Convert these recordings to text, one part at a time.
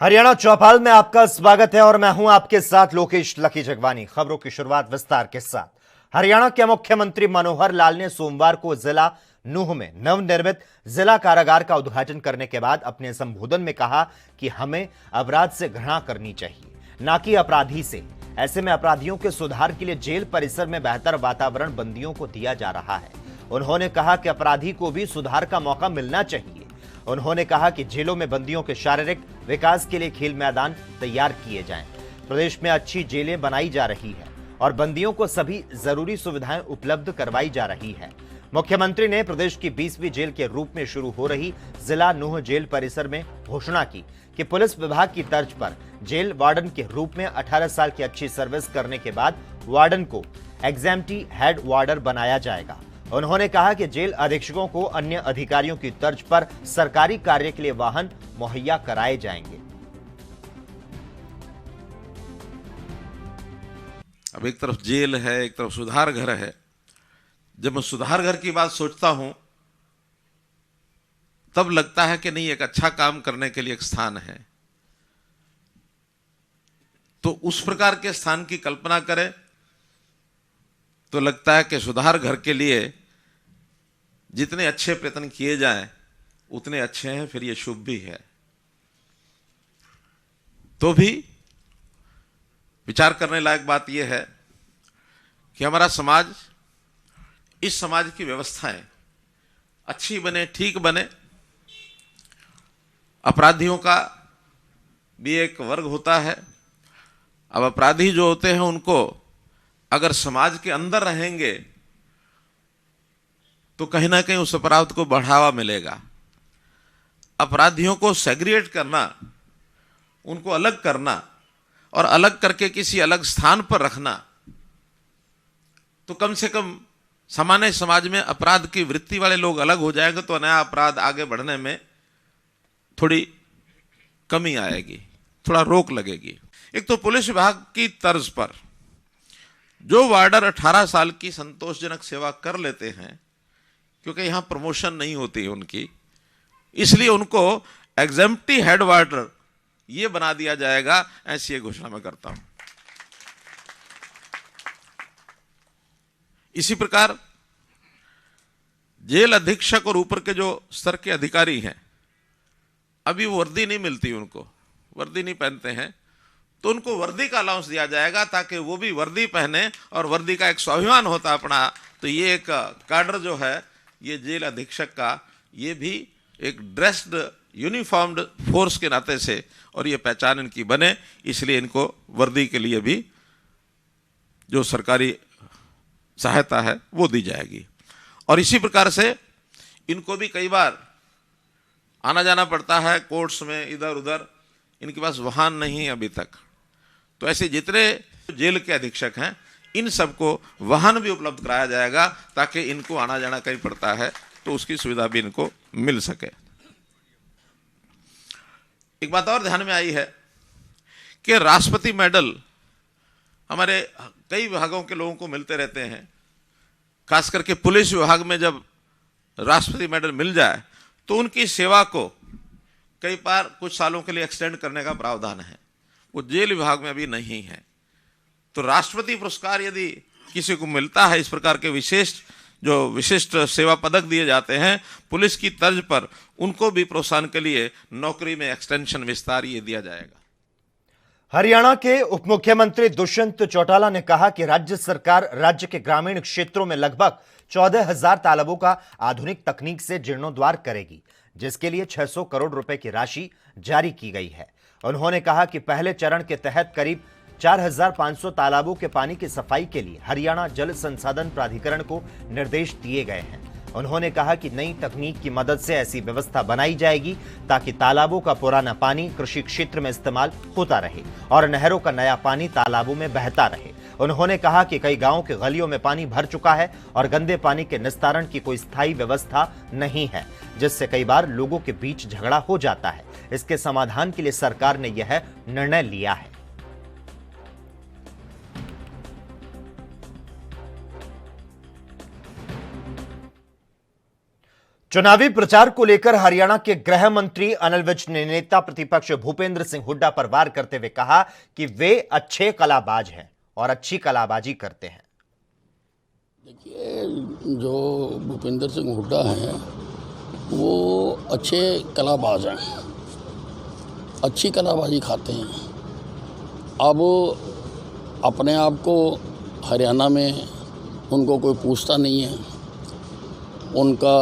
हरियाणा चौपाल में आपका स्वागत है और मैं हूं आपके साथ लोकेश लकी जगवानी। खबरों की शुरुआत विस्तार के साथ। हरियाणा के मुख्यमंत्री मनोहर लाल ने सोमवार को जिला नूंह में नवनिर्मित जिला कारागार का उद्घाटन करने के बाद अपने संबोधन में कहा कि हमें अपराध से घृणा करनी चाहिए, ना कि अपराधी से। ऐसे में अपराधियों के सुधार के लिए जेल परिसर में बेहतर वातावरण बंदियों को दिया जा रहा है। उन्होंने कहा कि अपराधी को भी सुधार का मौका मिलना चाहिए। उन्होंने कहा कि जेलों में बंदियों के शारीरिक विकास के लिए खेल मैदान तैयार किए जाएं। प्रदेश में अच्छी जेलें बनाई जा रही है और बंदियों को सभी जरूरी सुविधाएं उपलब्ध करवाई जा रही है। मुख्यमंत्री ने प्रदेश की 20वीं जेल के रूप में शुरू हो रही जिला नूंह जेल परिसर में घोषणा की कि पुलिस विभाग की तर्ज पर जेल वार्डन के रूप में 18 साल की अच्छी सर्विस करने के बाद वार्डन को एग्जैम्प्टी हेड वार्डर बनाया जाएगा। उन्होंने कहा कि जेल अधीक्षकों को अन्य अधिकारियों की तर्ज पर सरकारी कार्य के लिए वाहन मुहैया कराए जाएंगे। अब एक तरफ जेल है, एक तरफ सुधार घर है। जब मैं सुधार घर की बात सोचता हूं तब लगता है कि नहीं, एक अच्छा काम करने के लिए एक स्थान है, तो उस प्रकार के स्थान की कल्पना करें तो लगता है कि सुधार घर के लिए जितने अच्छे प्रयत्न किए जाएं उतने अच्छे हैं, फिर ये शुभ भी है। तो भी विचार करने लायक बात यह है कि हमारा समाज, इस समाज की व्यवस्थाएं अच्छी बने, ठीक बने। अपराधियों का भी एक वर्ग होता है। अब अपराधी जो होते हैं उनको अगर समाज के अंदर रहेंगे तो कहीं ना कहीं उस अपराध को बढ़ावा मिलेगा। अपराधियों को सेग्रीगेट करना, उनको अलग करना और अलग करके किसी अलग स्थान पर रखना, तो कम से कम सामान्य समाज में अपराध की वृत्ति वाले लोग अलग हो जाएंगे तो नया अपराध आगे बढ़ने में थोड़ी कमी आएगी, थोड़ा रोक लगेगी। एक तो पुलिस विभाग की तर्ज पर जो वार्डर 18 साल की संतोषजनक सेवा कर लेते हैं, क्योंकि यहां प्रमोशन नहीं होती उनकी, इसलिए उनको एग्जैम्प्टी हेड वार्डर ये बना दिया जाएगा। ऐसी घोषणा मैं करता हूं। इसी प्रकार जेल अधीक्षक और ऊपर के जो स्तर के अधिकारी हैं, अभी वर्दी नहीं मिलती, उनको वर्दी नहीं पहनते हैं, तो उनको वर्दी का अलाउंस दिया जाएगा ताकि वो भी वर्दी पहने और वर्दी का एक स्वाभिमान होता अपना। तो ये एक काडर जो है, ये जेल अधीक्षक का, ये भी एक ड्रेस्ड यूनिफॉर्म्ड फोर्स के नाते से, और ये पहचान इनकी बने, इसलिए इनको वर्दी के लिए भी जो सरकारी सहायता है वो दी जाएगी। और इसी प्रकार से इनको भी कई बार आना जाना पड़ता है कोर्ट्स में, इधर उधर, इनके पास वाहन नहीं है अभी तक। तो ऐसे जितने जेल के अधीक्षक हैं इन सबको वाहन भी उपलब्ध कराया जाएगा ताकि इनको आना जाना कहीं पड़ता है तो उसकी सुविधा भी इनको मिल सके। एक बात और ध्यान में आई है कि राष्ट्रपति मेडल हमारे कई विभागों के लोगों को मिलते रहते हैं। खास करके पुलिस विभाग में जब राष्ट्रपति मेडल मिल जाए तो उनकी सेवा को कई बार कुछ सालों के लिए एक्सटेंड करने का प्रावधान है, वो जेल विभाग में अभी नहीं है। तो राष्ट्रपति पुरस्कार यदि किसी को मिलता है, इस प्रकार के विशिष्ट सेवा पदक दिए जाते हैं पुलिस की तर्ज पर, उनको भी प्रोत्साहन के लिए नौकरी में एक्सटेंशन, विस्तार ये दिया जाएगा। हरियाणा के उप मुख्यमंत्री दुष्यंत चौटाला ने कहा कि राज्य सरकार राज्य के ग्रामीण क्षेत्रों में लगभग 14,000 तालाबों का आधुनिक तकनीक से जीर्णोद्धार करेगी, जिसके लिए 600 करोड़ रुपए की राशि जारी की गई है। उन्होंने कहा कि पहले चरण के तहत करीब 4,500 तालाबों के पानी की सफाई के लिए हरियाणा जल संसाधन प्राधिकरण को निर्देश दिए गए हैं। उन्होंने कहा कि नई तकनीक की मदद से ऐसी व्यवस्था बनाई जाएगी ताकि तालाबों का पुराना पानी कृषि क्षेत्र में इस्तेमाल होता रहे और नहरों का नया पानी तालाबों में बहता रहे। उन्होंने कहा कि कई गांवों के गलियों में पानी भर चुका है और गंदे पानी के निस्तारण की कोई स्थायी व्यवस्था नहीं है, जिससे कई बार लोगों के बीच झगड़ा हो जाता है। इसके समाधान के लिए सरकार ने यह निर्णय लिया है। चुनावी प्रचार को लेकर हरियाणा के गृह मंत्री अनिल विज ने नेता प्रतिपक्ष भूपेंद्र सिंह हुड्डा पर वार करते हुए कहा कि वे अच्छे कलाबाज हैं और अच्छी कलाबाजी करते हैं। देखिए, जो भूपेंद्र सिंह हुड्डा हैं वो अच्छे कलाबाज हैं, अच्छी कलाबाजी खाते हैं। अब अपने आप को हरियाणा में उनको कोई पूछता नहीं है। उनका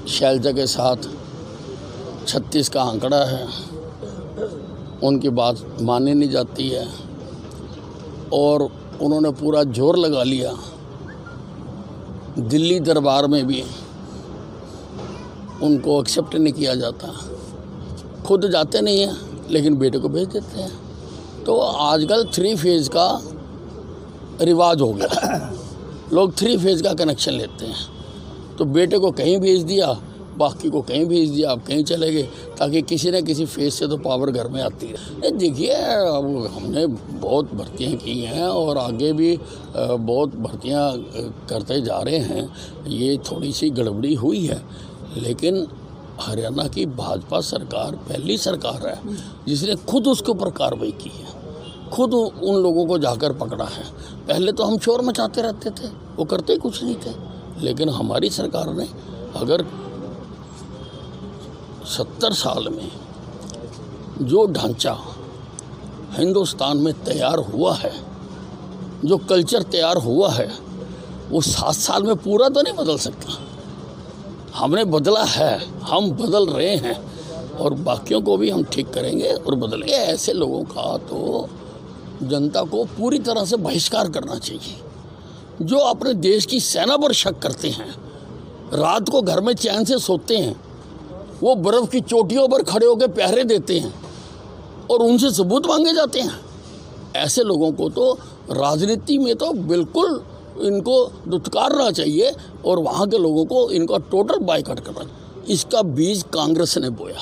शैलजा के साथ 36 का आंकड़ा है, उनकी बात मानी नहीं जाती है और उन्होंने पूरा जोर लगा लिया। दिल्ली दरबार में भी उनको एक्सेप्ट नहीं किया जाता, खुद जाते नहीं हैं लेकिन बेटे को भेज देते हैं। तो आजकल 3 फेज़ का रिवाज हो गया, लोग 3 फेज़ का कनेक्शन लेते हैं। तो बेटे को कहीं भेज दिया, बाकी को कहीं भेज दिया, आप कहीं चले गए, ताकि किसी न किसी फेज से तो पावर घर में आती है। देखिए, अब हमने बहुत भर्तियां की हैं और आगे भी बहुत भर्तियां करते जा रहे हैं। ये थोड़ी सी गड़बड़ी हुई है, लेकिन हरियाणा की भाजपा सरकार पहली सरकार है जिसने खुद उसके ऊपर कार्रवाई की है, खुद उन लोगों को जाकर पकड़ा है। पहले तो हम शोर मचाते रहते थे, वो करते ही कुछ नहीं थे, लेकिन हमारी सरकार ने अगर 70 साल में जो ढांचा हिंदुस्तान में तैयार हुआ है, जो कल्चर तैयार हुआ है, वो 7 साल में पूरा तो नहीं बदल सकता। हमने बदला है, हम बदल रहे हैं और बाकियों को भी हम ठीक करेंगे और बदलेंगे। ऐसे लोगों का तो जनता को पूरी तरह से बहिष्कार करना चाहिए। जो अपने देश की सेना पर शक करते हैं, रात को घर में चैन से सोते हैं, वो बर्फ़ की चोटियों पर खड़े होकर पहरे देते हैं और उनसे सबूत मांगे जाते हैं। ऐसे लोगों को तो राजनीति में तो बिल्कुल इनको दुत्कारना चाहिए और वहाँ के लोगों को इनका टोटल बायकॉट करना चाहिए। इसका बीज कांग्रेस ने बोया,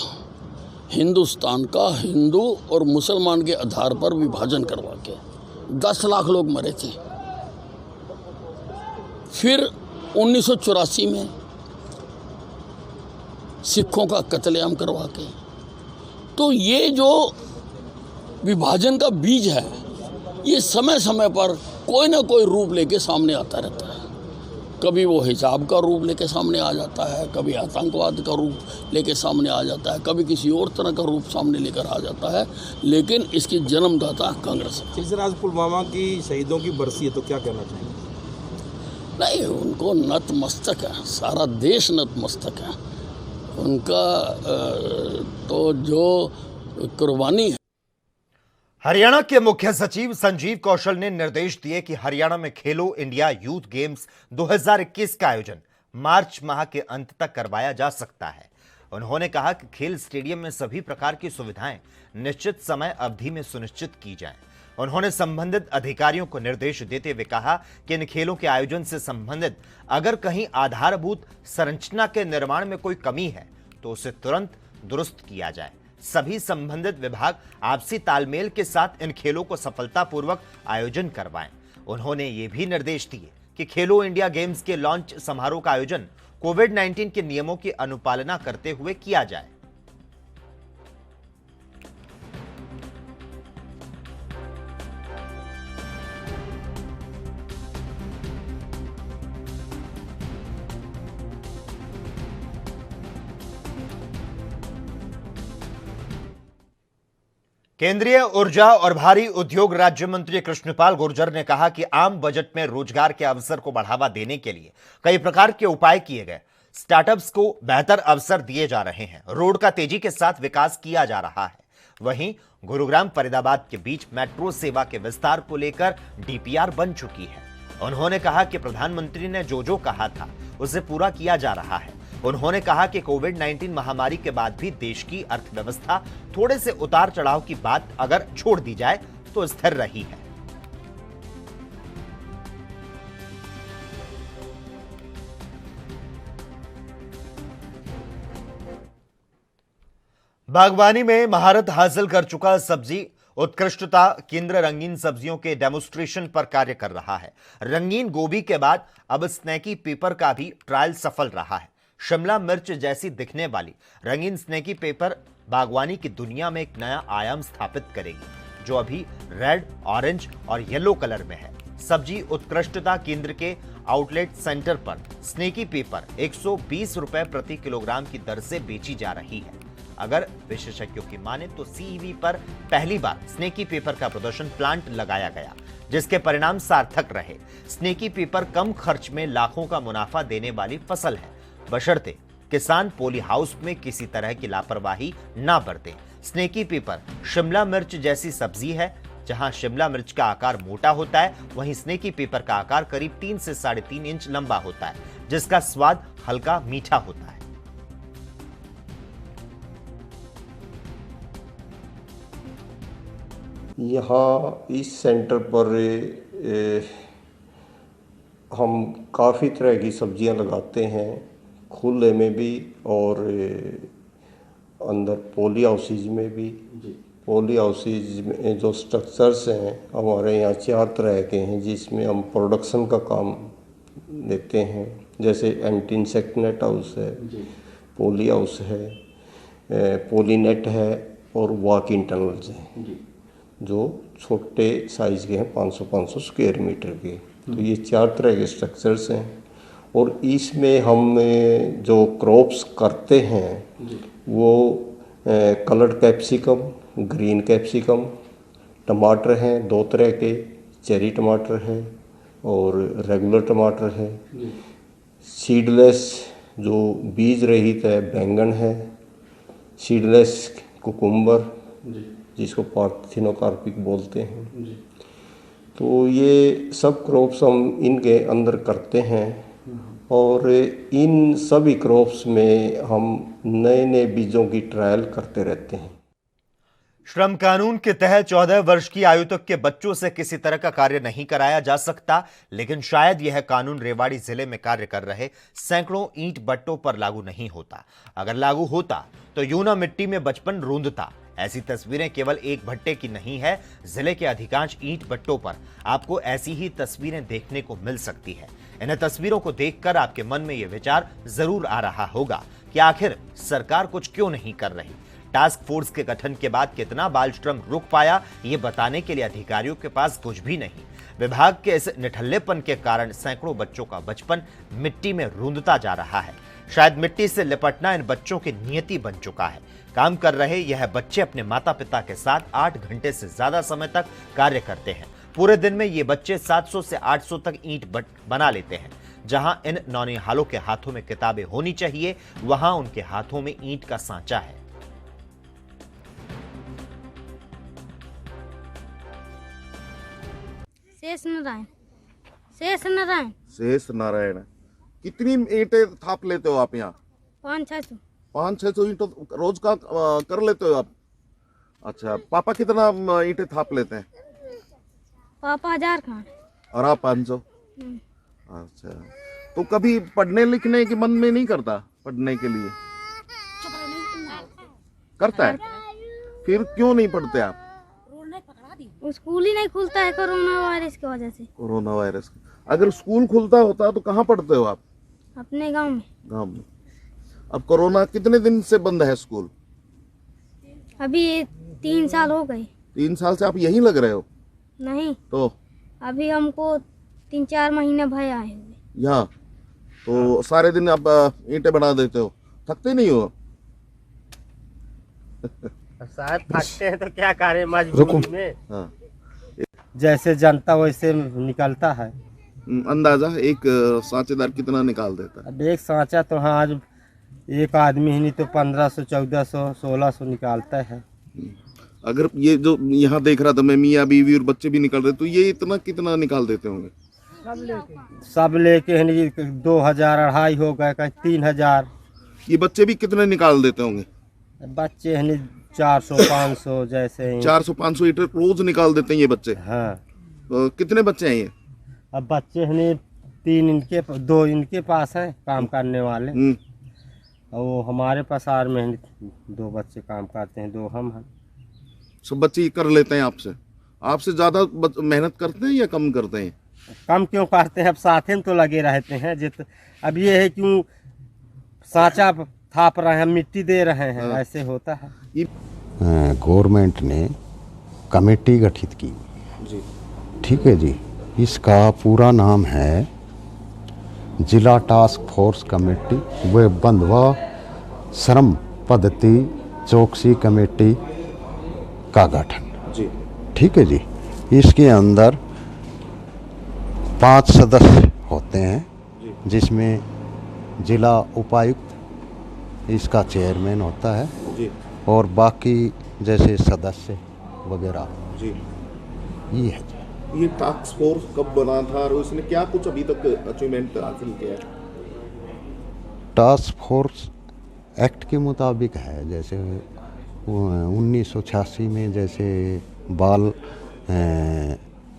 हिंदुस्तान का हिंदू और मुसलमान के आधार पर विभाजन करवा के 10 लाख लोग मरे थे। फिर 1984 में सिखों का कत्लेआम करवा के। तो ये जो विभाजन का बीज है, ये समय समय पर कोई ना कोई रूप लेके सामने आता रहता है। कभी वो हिजाब का रूप लेके सामने आ जाता है, कभी आतंकवाद का रूप लेके सामने आ जाता है, कभी किसी और तरह का रूप सामने लेकर आ जाता है, लेकिन इसकी जन्मदाता कांग्रेस है। जिस दिन आज पुलवामा की शहीदों की बरसी है, तो क्या कहना चाहेंगे? नहीं, उनको नतमस्तक है, सारा देश नतमस्तक है। उनका तो जो कुर्बानी है। हरियाणा के मुख्य सचिव संजीव कौशल ने निर्देश दिए कि हरियाणा में खेलो इंडिया यूथ गेम्स 2021 का आयोजन मार्च माह के अंत तक करवाया जा सकता है। उन्होंने कहा कि खेल स्टेडियम में सभी प्रकार की सुविधाएं निश्चित समय अवधि में सुनिश्चित की जाएं। उन्होंने संबंधित अधिकारियों को निर्देश देते हुए कहा कि इन खेलों के आयोजन से संबंधित अगर कहीं आधारभूत संरचना के निर्माण में कोई कमी है तो उसे तुरंत दुरुस्त किया जाए। सभी संबंधित विभाग आपसी तालमेल के साथ इन खेलों को सफलतापूर्वक आयोजन करवाएं। उन्होंने ये भी निर्देश दिए कि खेलो इंडिया गेम्स के लॉन्च समारोह का आयोजन कोविड-19 के नियमों की अनुपालना करते हुए किया जाए। केंद्रीय ऊर्जा और भारी उद्योग राज्य मंत्री कृष्णपाल गुर्जर ने कहा कि आम बजट में रोजगार के अवसर को बढ़ावा देने के लिए कई प्रकार के उपाय किए गए। स्टार्टअप्स को बेहतर अवसर दिए जा रहे हैं, रोड का तेजी के साथ विकास किया जा रहा है। वहीं गुरुग्राम फरीदाबाद के बीच मेट्रो सेवा के विस्तार को लेकर डीपीआर बन चुकी है। उन्होंने कहा कि प्रधानमंत्री ने जो कहा था उसे पूरा किया जा रहा है। उन्होंने कहा कि कोविड-19 महामारी के बाद भी देश की अर्थव्यवस्था थोड़े से उतार चढ़ाव की बात अगर छोड़ दी जाए तो स्थिर रही है। बागवानी में महारत हासिल कर चुका सब्जी उत्कृष्टता केंद्र रंगीन सब्जियों के डेमोन्स्ट्रेशन पर कार्य कर रहा है। रंगीन गोभी के बाद अब स्नैकी पेपर का भी ट्रायल सफल रहा है। शिमला मिर्च जैसी दिखने वाली रंगीन स्नेकी पेपर बागवानी की दुनिया में एक नया आयाम स्थापित करेगी, जो अभी रेड, ऑरेंज और येलो कलर में है। सब्जी उत्कृष्टता केंद्र के आउटलेट सेंटर पर स्नेकी पेपर 120 रुपए प्रति किलोग्राम की दर से बेची जा रही है। अगर विशेषज्ञों की माने तो सीईवी पर पहली बार स्नेकी पेपर का प्रदर्शन प्लांट लगाया गया, जिसके परिणाम सार्थक रहे। स्नेकी पेपर कम खर्च में लाखों का मुनाफा देने वाली फसल है, बशर्ते किसान पॉली हाउस में किसी तरह की लापरवाही ना बरते। स्नेकी पेपर शिमला मिर्च जैसी सब्जी है। जहां शिमला मिर्च का आकार मोटा होता है, वहीं स्नेकी पेपर का आकार करीब 3 से 3.5 इंच लंबा होता है, जिसका स्वाद हल्का मीठा होता है। यहाँ इस सेंटर पर हम काफ़ी तरह की सब्जियां लगाते हैं, खुले में भी और अंदर पॉली हाउसेज में भी। पॉली हाउसेज में जो स्ट्रक्चर्स हैं हमारे यहाँ 4 तरह के हैं, जिसमें हम प्रोडक्शन का काम देते हैं। जैसे एंटी इंसेक्ट नेट हाउस है, पॉली हाउस है, पॉली नेट है और वॉक इन टनल्स हैं, जो छोटे साइज़ के हैं, 500 स्क्वायर मीटर के। तो ये 4 तरह के स्ट्रक्चर्स हैं और इसमें हम जो क्रॉप्स करते हैं वो कलर्ड कैप्सिकम, ग्रीन कैप्सिकम, टमाटर हैं 2 तरह के, चेरी टमाटर है और रेगुलर टमाटर है, सीडलेस जो बीज रहित है बैंगन है, सीडलेस कुकुम्बर जिसको पार्थिनोकार्पिक बोलते हैं। तो ये सब क्रॉप्स हम इनके अंदर करते हैं और इन सभी क्रॉप्स में हम नए नए बीजों की ट्रायल करते रहते हैं। श्रम कानून के तहत 14 वर्ष की आयु तक के बच्चों से किसी तरह का कार्य नहीं कराया जा सकता, लेकिन शायद यह कानून रेवाड़ी जिले में कार्य कर रहे सैकड़ों ईंट भट्टों पर लागू नहीं होता। अगर लागू होता तो यूं मिट्टी में बचपन रूंधता। ऐसी तस्वीरें केवल एक भट्टे की नहीं है, जिले के अधिकांश ईंट भट्टों पर आपको ऐसी ही तस्वीरें देखने को मिल सकती है। इन तस्वीरों को देखकर आपके मन में यह विचार जरूर आ रहा होगा कि आखिर सरकार कुछ क्यों नहीं कर रही। टास्क फोर्स के गठन के बाद कितना बाल श्रम रुक पाया, ये बताने के लिए अधिकारियों के पास कुछ भी नहीं। विभाग के इस निठल्लेपन के कारण सैकड़ों बच्चों का बचपन मिट्टी में रूंधता जा रहा है। शायद मिट्टी से लिपटना इन बच्चों की नियति बन चुका है। काम कर रहे यह बच्चे अपने माता पिता के साथ 8 घंटे से ज्यादा समय तक कार्य करते हैं। पूरे दिन में ये बच्चे 700 से 800 तक ईंट बना लेते हैं। जहां इन नौनिहालों के हाथों में किताबें होनी चाहिए, वहां उनके हाथों में ईंट का सांचा है। शेष नारायण। कितनी ईंटें थाप लेते हो आप यहाँ? 500-600 ईंट रोज का कर लेते हो आप? अच्छा, पापा कितना ईंटें थाप लेते हैं? पापा 1000 का और आप 500? अच्छा, तो कभी पढ़ने लिखने के मन में नहीं करता? पढ़ने के लिए करता है, फिर क्यों नहीं पढ़ते आप? स्कूल ही नहीं खुलता है कोरोना वायरस की वजह से। Corona virus. अगर स्कूल खुलता होता तो कहाँ पढ़ते हो आप? अपने गांव में। गांव में। अब कोरोना कितने दिन से बंद है स्कूल? अभी 3 साल हो गए। 3 साल से आप यहीं लग रहे हो? नहीं, तो अभी हमको 3-4 महीने भय आए हुए यहाँ। तो सारे दिन आप ईंटें बना देते हो, थकते नहीं हो? शायद थकते हैं तो क्या करें मजबूरी में। हाँ। जैसे जनता वैसे निकलता है। अंदाजा एक सांचेदार कितना निकाल देता है? अब एक सांचा तो हाँ, आज एक आदमी ही नहीं तो 1500, 1400, 1600 निकालता है। अगर ये जो यहाँ देख रहा था मैं, मियाँ बीवी और बच्चे भी निकल रहे, तो ये इतना कितना निकाल देते होंगे? सब लेके 2000, 2,500 हो गए, कहीं 3000। ये बच्चे भी कितने निकाल देते होंगे? बच्चे 400, 500 जैसे 400-500 ईंटें रोज निकाल देते हैं ये बच्चे? हाँ। तो कितने बच्चे हैं ये? अब बच्चे 2 इनके पास हैं काम करने वाले, और वो हमारे पसार में 2 बच्चे काम करते हैं, 2 हम हैं। सब बच्चे कर लेते हैं आपसे? आपसे ज्यादा मेहनत करते हैं या कम करते हैं? कम क्यों करते हैं, अब साथ में तो लगे रहते हैं। अब ये है क्यों सांचा थाप रहे हैं, मिट्टी दे रहे हैं, ऐसे होता है। गवर्नमेंट ने कमेटी गठित की जी। ठीक है जी। इसका पूरा नाम है जिला टास्क फोर्स कमेटी व बंधुआ श्रम पद्धति चौकसी कमेटी का गठन जी। ठीक है जी। इसके अंदर 5 सदस्य होते हैं जिसमें जिला उपायुक्त इसका चेयरमैन होता है जी। और बाकी जैसे सदस्य वगैरह जी। ये है। ये टास्क फोर्स कब बना था और उसने क्या कुछ अभी तक अचीवमेंट हासिल किया है? टास्क फोर्स एक्ट के मुताबिक है, जैसे 1986 में जैसे बाल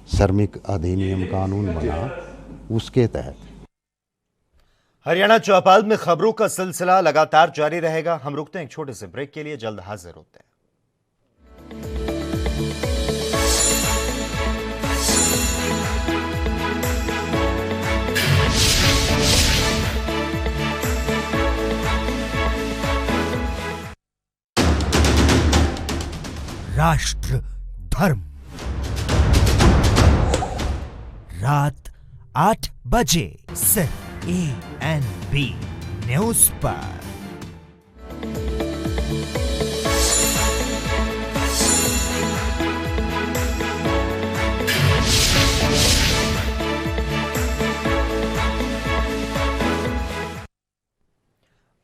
श्रमिक अधिनियम कानून बना, उसके तहत। हरियाणा चौपाल में खबरों का सिलसिला लगातार जारी रहेगा। हम रुकते हैं एक छोटे से ब्रेक के लिए, जल्द हाजिर होते हैं। राष्ट्र धर्म रात 8 बजे सिर्फ ANB न्यूज पर।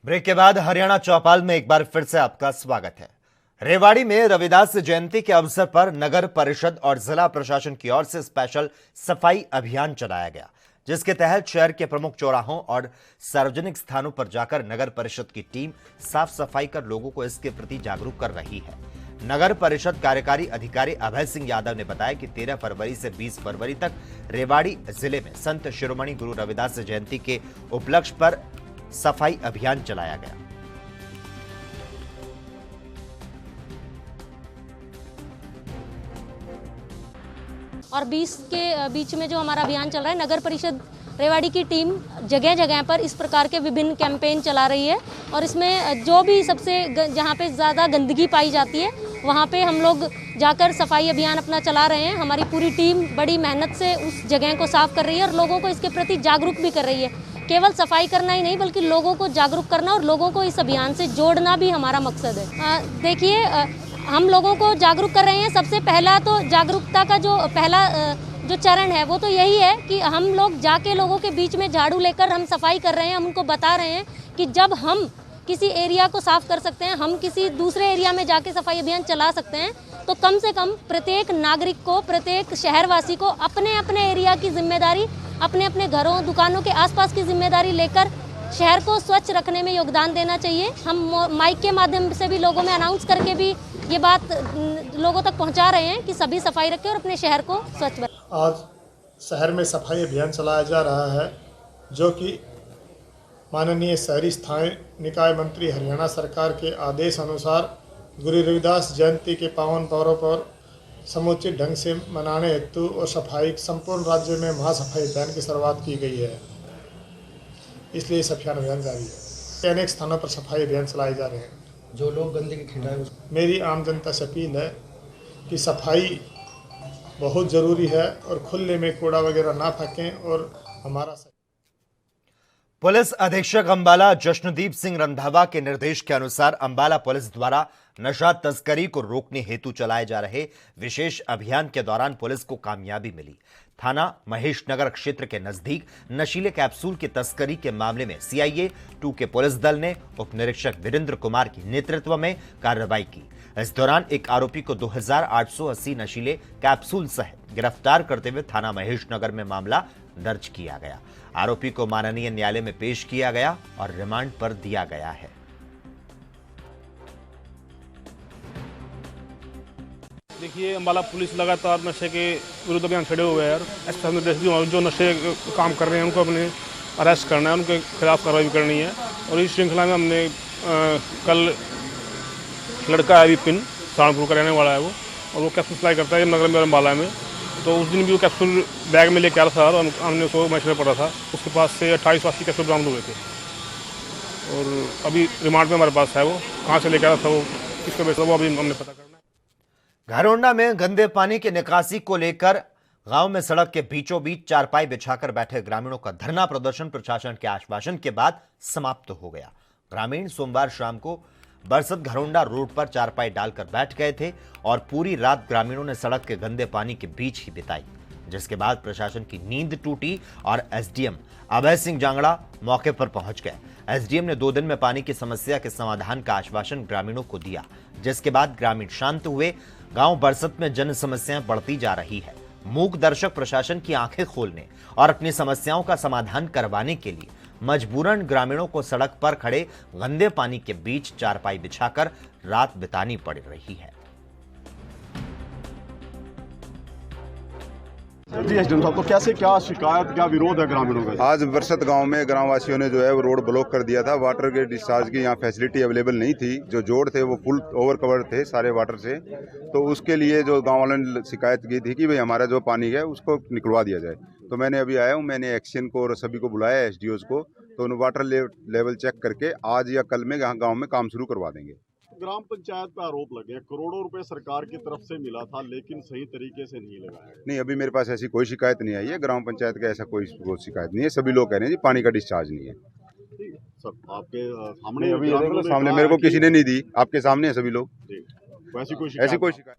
ब्रेक के बाद हरियाणा चौपाल में एक बार फिर से आपका स्वागत है। रेवाड़ी में रविदास जयंती के अवसर पर नगर परिषद और जिला प्रशासन की ओर से स्पेशल सफाई अभियान चलाया गया, जिसके तहत शहर के प्रमुख चौराहों और सार्वजनिक स्थानों पर जाकर नगर परिषद की टीम साफ सफाई कर लोगों को इसके प्रति जागरूक कर रही है। नगर परिषद कार्यकारी अधिकारी अभय सिंह यादव ने बताया कि 13 फरवरी से 20 फरवरी तक रेवाड़ी जिले में संत शिरोमणि गुरु रविदास जयंती के उपलक्ष्य पर सफाई अभियान चलाया गया। और 20 के बीच में जो हमारा अभियान चल रहा है, नगर परिषद रेवाड़ी की टीम जगह जगह पर इस प्रकार के विभिन्न कैंपेन चला रही है और इसमें जो भी सबसे जहाँ पे ज़्यादा गंदगी पाई जाती है वहाँ पे हम लोग जाकर सफाई अभियान अपना चला रहे हैं। हमारी पूरी टीम बड़ी मेहनत से उस जगह को साफ कर रही है और लोगों को इसके प्रति जागरूक भी कर रही है। केवल सफाई करना ही नहीं बल्कि लोगों को जागरूक करना और लोगों को इस अभियान से जोड़ना भी हमारा मकसद है। देखिए, हम लोगों को जागरूक कर रहे हैं। सबसे पहला तो जागरूकता का जो पहला जो चरण है वो तो यही है कि हम लोग जाके लोगों के बीच में झाड़ू लेकर हम सफाई कर रहे हैं। हम उनको बता रहे हैं कि जब हम किसी एरिया को साफ कर सकते हैं, हम किसी दूसरे एरिया में जाके सफाई अभियान चला सकते हैं, तो कम से कम प्रत्येक नागरिक को, प्रत्येक शहरवासी को अपने अपने एरिया की जिम्मेदारी, अपने अपने घरों दुकानों के आसपास की जिम्मेदारी लेकर शहर को स्वच्छ रखने में योगदान देना चाहिए। हम माइक के माध्यम से भी लोगों में अनाउंस करके भी ये बात लोगों तक पहुंचा रहे हैं कि सभी सफाई रखें और अपने शहर को स्वच्छ बनाएं। आज शहर में सफाई अभियान चलाया जा रहा है, जो कि माननीय शहरी स्थानीय निकाय मंत्री हरियाणा सरकार के आदेश अनुसार गुरु रविदास जयंती के पावन पर्व पर समुचित ढंग से मनाने हेतु और सफाई संपूर्ण राज्य में महासफाई अभियान की शुरुआत की गई है। इसलिए सफाई अभियान जारी है। अनेक स्थानों पर सफाई अभियान चलाए जा रहे हैं। जो लोग गंदगी खिलाए, मेरी आम जनता से अपील है कि सफाई बहुत ज़रूरी है और खुले में कूड़ा वगैरह ना फेंकें। और हमारा पुलिस अधीक्षक अंबाला जश्नदीप सिंह रंधावा के निर्देश के अनुसार अंबाला पुलिस द्वारा नशा तस्करी को रोकने हेतु चलाए जा रहे विशेष अभियान के दौरान पुलिस को कामयाबी मिली। थाना महेशनगर क्षेत्र के नजदीक नशीले कैप्सूल की तस्करी के मामले में CIA 2 के पुलिस दल ने उप निरीक्षक वीरेंद्र कुमार के नेतृत्व में कार्रवाई की। इस दौरान एक आरोपी को 2880 नशीले कैप्सूल सहित गिरफ्तार करते हुए थाना महेशनगर में मामला दर्ज किया गया। आरोपी को माननीय न्यायालय में पेश किया गया और रिमांड पर दिया गया है। देखिए, अंबाला पुलिस लगातार नशे के विरुद्ध अभियान छड़े हुए हैं और जो नशे काम कर रहे हैं उनको अपने अरेस्ट करना है, उनके खिलाफ कार्रवाई करनी है। और इस श्रृंखला में हमने कल लड़का है विपिन, सहारनपुर का रहने वाला है वो, और वो कैप्सूल सप्लाई करता है नगर में अंबाला में। तो उस दिन भी वो कैप्सूल बैग में लेके आ रहा था और हमने उसको मैच में पड़ा था। उसके पास से 2880 कैप्सूल बरामद हुए थे। और अभी रिमांड में हमारे पास है। वो कहाँ से लेकर आया था, वो किसको बेचा, वो अभी हमने पता करना है। घरौंडा में गंदे पानी की निकासी को लेकर गांव में सड़क के बीचों बीच चारपाई बिछाकर बैठे ग्रामीणों का धरना प्रदर्शन प्रशासन के आश्वासन के बाद समाप्त हो गया। ग्रामीण सोमवार शाम को बरसत घरौंडा रोड पर चारपाई डालकर बैठ गए थे और पूरी रात ग्रामीणों ने सड़क के गंदे पानी के बीच ही बिताई, जिसके बाद प्रशासन की नींद टूटी और एसडीएम अभय सिंह जांगड़ा मौके पर पहुंच गए। एसडीएम ने 2 दिन में पानी की समस्या के समाधान का आश्वासन ग्रामीणों को दिया, जिसके बाद ग्रामीण शांत हुए। गांव बरसत में जन समस्याएं बढ़ती जा रही है। मूक दर्शक प्रशासन की आंखें खोलने और अपनी समस्याओं का समाधान करवाने के लिए मजबूरन ग्रामीणों को सड़क पर खड़े गंदे पानी के बीच चारपाई बिछाकर रात बितानी पड़ रही है। जी एसडीएम साहब, तो कैसे क्या शिकायत, क्या विरोध है ग्रामीणों का? आज बरसत गांव में ग्राम वासियों ने जो है वो रोड ब्लॉक कर दिया था। वाटर के डिस्चार्ज की यहाँ फैसिलिटी अवेलेबल नहीं थी। जो जोड़ थे वो फुल ओवर कवर थे सारे वाटर से, तो उसके लिए जो गांव वालों ने शिकायत की थी कि भाई हमारा जो पानी है उसको निकलवा दिया जाए। तो मैंने अभी आया हूँ, मैंने एक्शन को और सभी को बुलाया एसडीओ को, तो उन्हें वाटर लेवल चेक करके आज या कल में यहाँ गाँव में काम शुरू करवा देंगे। ग्राम पंचायत पे आरोप लगे, करोड़ों रुपए सरकार की तरफ से मिला था लेकिन सही तरीके से नहीं लगाया। नहीं, अभी मेरे पास ऐसी कोई शिकायत नहीं आई है। ग्राम पंचायत का ऐसा कोई शिकायत नहीं है। सभी लोग कह रहे हैं जी पानी का डिस्चार्ज नहीं है। सर आपके सामने अभी सामने मेरे को किसी ने नहीं दी, आपके सामने है सभी लोग। ऐसी कोई शिकायत।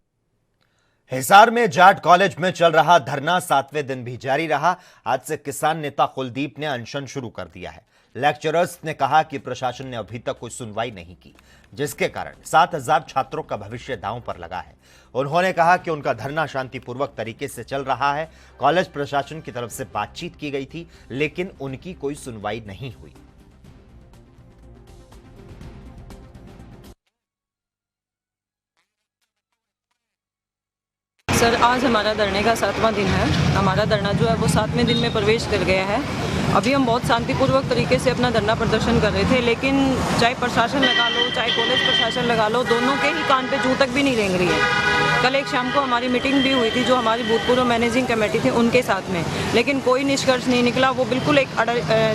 हिसार में जाट कॉलेज में चल रहा धरना 7वें दिन भी जारी रहा। आज से किसान नेता कुलदीप ने अनशन शुरू कर दिया है। लेक्चरर्स ने कहा कि प्रशासन ने अभी तक कोई सुनवाई नहीं की, जिसके कारण 7000 छात्रों का भविष्य दांव पर लगा है। उन्होंने कहा कि उनका धरना शांतिपूर्वक तरीके से चल रहा है। कॉलेज प्रशासन की तरफ से बातचीत की गई थी, लेकिन उनकी कोई सुनवाई नहीं हुई। सर, आज हमारा धरने का 7वां दिन है। हमारा धरना जो है वो 7वें दिन में प्रवेश कर गया है। अभी हम बहुत शांतिपूर्वक तरीके से अपना धरना प्रदर्शन कर रहे थे, लेकिन चाहे प्रशासन लगा लो चाहे कॉलेज प्रशासन लगा लो, दोनों के ही कान पे जूं तक भी नहीं रेंग रही है। कल एक शाम को हमारी मीटिंग भी हुई थी जो हमारी भूतपूर्व मैनेजिंग कमेटी थी उनके साथ में, लेकिन कोई निष्कर्ष नहीं निकला। वो बिल्कुल एक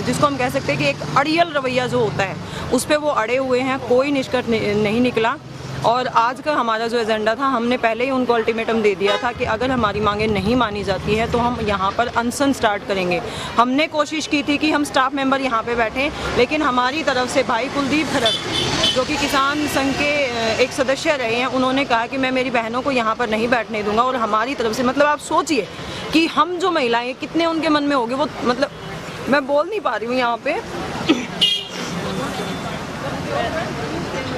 जिसको हम कह सकते हैं कि एक अड़ियल रवैया जो होता है उस पर वो अड़े हुए हैं। कोई निष्कर्ष नहीं निकला। और आज का हमारा जो एजेंडा था, हमने पहले ही उनको अल्टीमेटम दे दिया था कि अगर हमारी मांगें नहीं मानी जाती है तो हम यहाँ पर अनशन स्टार्ट करेंगे। हमने कोशिश की थी कि हम स्टाफ मेंबर यहाँ पे बैठें, लेकिन हमारी तरफ से भाई कुलदीप खरड़ जो कि किसान संघ के एक सदस्य रहे हैं, उन्होंने कहा कि मैं मेरी बहनों को यहाँ पर नहीं बैठने दूंगा। और हमारी तरफ से मतलब आप सोचिए कि हम जो महिलाएँ कितने उनके मन में होगी, वो मतलब मैं बोल नहीं पा रही हूँ यहाँ पे।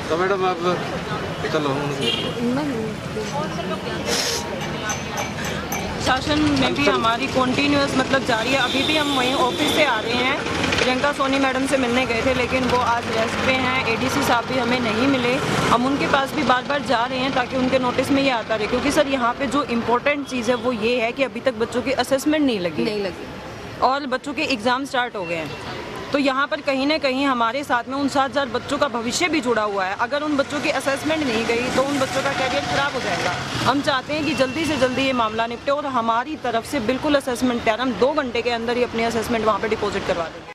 तो मैडम आप चलो। शासन में भी हमारी कॉन्टीन्यूअस मतलब जारी है। अभी भी हम वहीं ऑफिस से आ रहे हैं। प्रियंका सोनी मैडम से मिलने गए थे, लेकिन वो आज रेस्ट पे हैं। एडीसी साहब भी हमें नहीं मिले। हम उनके पास भी बार बार जा रहे हैं ताकि उनके नोटिस में ये आता रहे, क्योंकि सर यहाँ पे जो इम्पोर्टेंट चीज़ है वो ये है कि अभी तक बच्चों की असेसमेंट नहीं लगी और बच्चों के एग्ज़ाम स्टार्ट हो गए हैं। तो यहाँ पर कहीं ना कहीं हमारे साथ में उन 7000 बच्चों का भविष्य भी जुड़ा हुआ है। अगर उन बच्चों की असेसमेंट नहीं गई तो उन बच्चों का कैरियर खराब हो जाएगा। हम चाहते हैं कि जल्दी से जल्दी ये मामला निपटे और हमारी तरफ से बिल्कुल असेसमेंट तैयार। हम 2 घंटे के अंदर ही अपनी असेसमेंट वहाँ पर डिपॉजिट करवा देंगे।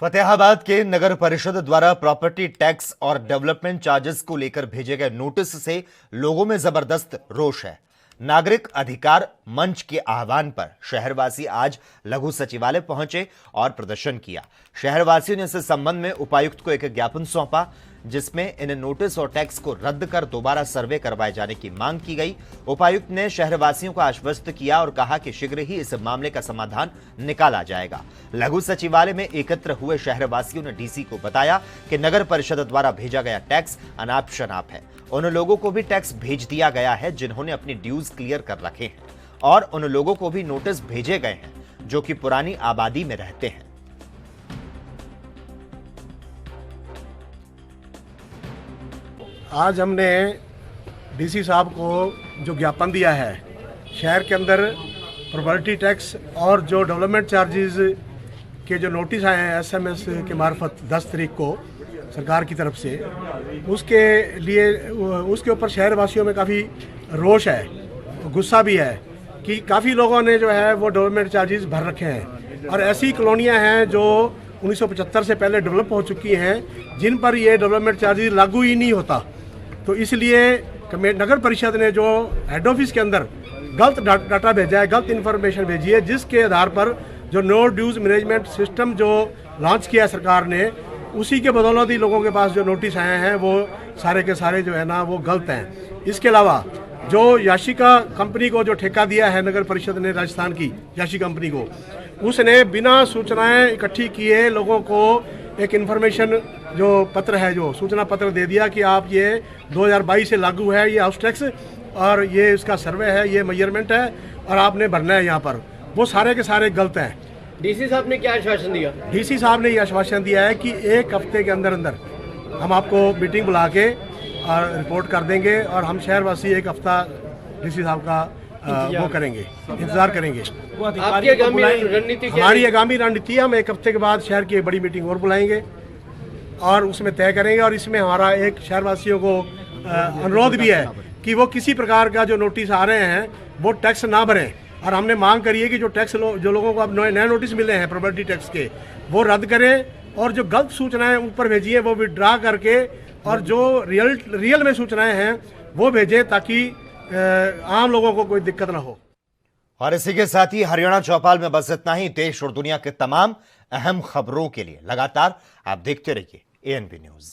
फतेहाबाद के नगर परिषद द्वारा प्रॉपर्टी टैक्स और डेवलपमेंट चार्जेस को लेकर भेजे गए नोटिस से लोगों में जबरदस्त रोष है। नागरिक अधिकार मंच के आह्वान पर शहरवासी आज लघु सचिवालय पहुंचे और प्रदर्शन किया। शहरवासियों ने इस संबंध में उपायुक्त को एक ज्ञापन सौंपा, जिसमें इन नोटिस और टैक्स को रद्द कर दोबारा सर्वे करवाए जाने की मांग की गई। उपायुक्त ने शहरवासियों को आश्वस्त किया और कहा कि शीघ्र ही इस मामले का समाधान निकाला जाएगा। लघु सचिवालय में एकत्र हुए शहरवासियों ने डीसी को बताया कि नगर परिषद द्वारा भेजा गया टैक्स अनाप शनाप है। उन लोगों को भी टैक्स भेज दिया गया है जिन्होंने अपनी ड्यूज क्लियर कर रखे हैं, और उन लोगों को भी नोटिस भेजे गए हैं जो कि पुरानी आबादी में रहते हैं। आज हमने डीसी साहब को जो ज्ञापन दिया है, शहर के अंदर प्रॉपर्टी टैक्स और जो डेवलपमेंट चार्जेस के जो नोटिस आए हैं एसएमएस के मार्फत 10 तारीख को सरकार की तरफ से, उसके लिए उसके ऊपर शहरवासियों में काफ़ी रोष है, गुस्सा भी है कि काफ़ी लोगों ने जो है वो डेवलपमेंट चार्जेस भर रखे हैं। और ऐसी कॉलोनियां हैं जो 1975 से पहले डेवलप हो चुकी हैं, जिन पर ये डेवलपमेंट चार्जेस लागू ही नहीं होता। तो इसलिए नगर परिषद ने जो हेड ऑफिस के अंदर गलत डाटा भेजा है, गलत इन्फॉर्मेशन भेजी है, जिसके आधार पर जो नो ड्यूज मैनेजमेंट सिस्टम जो लॉन्च किया सरकार ने, उसी के बदौलत ही लोगों के पास जो नोटिस आए हैं वो सारे के सारे जो है ना वो गलत हैं। इसके अलावा जो याशिका कंपनी को जो ठेका दिया है नगर परिषद ने, राजस्थान की याशी कंपनी को, उसने बिना सूचनाएं इकट्ठी किए लोगों को एक इन्फॉर्मेशन जो पत्र है, जो सूचना पत्र दे दिया कि आप ये 2022 से लागू है ये हाउस टैक्स, और ये इसका सर्वे है, ये मेजरमेंट है और आपने भरना है यहाँ पर। वो सारे के सारे गलत हैं। डीसी साहब ने क्या आश्वासन दिया? डीसी साहब ने ये आश्वासन दिया है कि 1 हफ्ते के अंदर अंदर हम आपको मीटिंग बुला के और रिपोर्ट कर देंगे, और हम शहरवासी 1 हफ्ता डीसी साहब का वो करेंगे, इंतजार करेंगे। आपकी आगामी रणनीति क्या है? हमारी आगामी रणनीति, हम 1 हफ्ते के बाद शहर की एक बड़ी मीटिंग और बुलाएंगे और उसमें तय करेंगे। और इसमें हमारा एक शहरवासियों को अनुरोध भी है कि वो किसी प्रकार का जो नोटिस आ रहे हैं वो टैक्स ना भरें, और हमने मांग करी है कि जो टैक्स जो लोगों को अब नए नोटिस मिले हैं प्रॉपर्टी टैक्स के, वो रद्द करें, और जो गलत सूचनाएं ऊपर भेजी है वो विड्रा करके, और जो रियल में सूचनाएं हैं वो भेजें, ताकि आम लोगों को कोई दिक्कत ना हो। और इसी के साथ ही हरियाणा चौपाल में बस इतना ही। देश और दुनिया के तमाम अहम खबरों के लिए लगातार आप देखते रहिए ANP न्यूज।